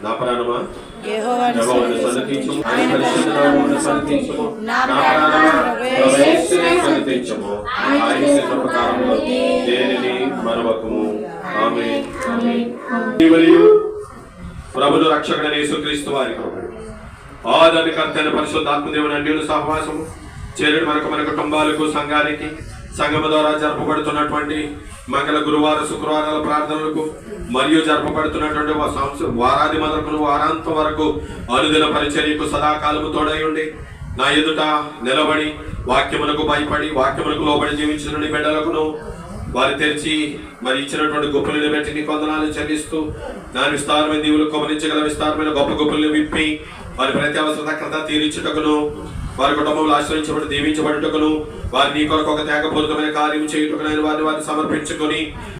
నా ప్రాణమా యెహోవాను యెహోవాను సన్నతించుము, ఆయన పరిశుద్ధ నామమును సన్నతించుము. నా ప్రాణమా ప్రభు యేసునే సన్నతించుము, ఆయన శిలువ ప్రకారము దేనిని మరవకుము. ఆమేన్. మరియు ప్రభువు రక్షకుడైన యేసుక్రీస్తు వారి కృప, ఆదరణకర్తైన పరిశుద్ధాత్మ దేవుని అన్యోన్య సహవాసము చేరుడు మన కుటుంబాలకు, సంఘానికి, సంఘము ద్వారా జరపబడుతున్నటువంటి మంగళ గురువార శుక్రవారాల ప్రార్థనలకు మరియు జరపబడుతున్నటువంటి వారాది మొదలుకు వారాంతం వరకు అనుదిన పరిచర్యకు సదాకాలము తోడై ఉండి నా ఎదుట నిలబడి వాక్యమునకు భయపడి వాక్యమునకు లోబడి జీవించిన బిడ్డలకును వారు తెరిచి మరి ఇచ్చినటువంటి గొప్పలను బట్టి నీ వందనాలు చెల్లిస్తూ దాని విస్తారమైన దీవులు కొమరించగల విస్తారమైన గొప్ప గొప్పలను విప్పి వారి ప్రతి అవసరత తీర్చుటకును వారి కుటుంబంలో ఆశ్రయించబడి దీవించబడుటకును వారి నీ కొరకు ఒక త్యాగపూరితమైన కార్యం చేయుటకునైన వారిని సమర్పించుకొని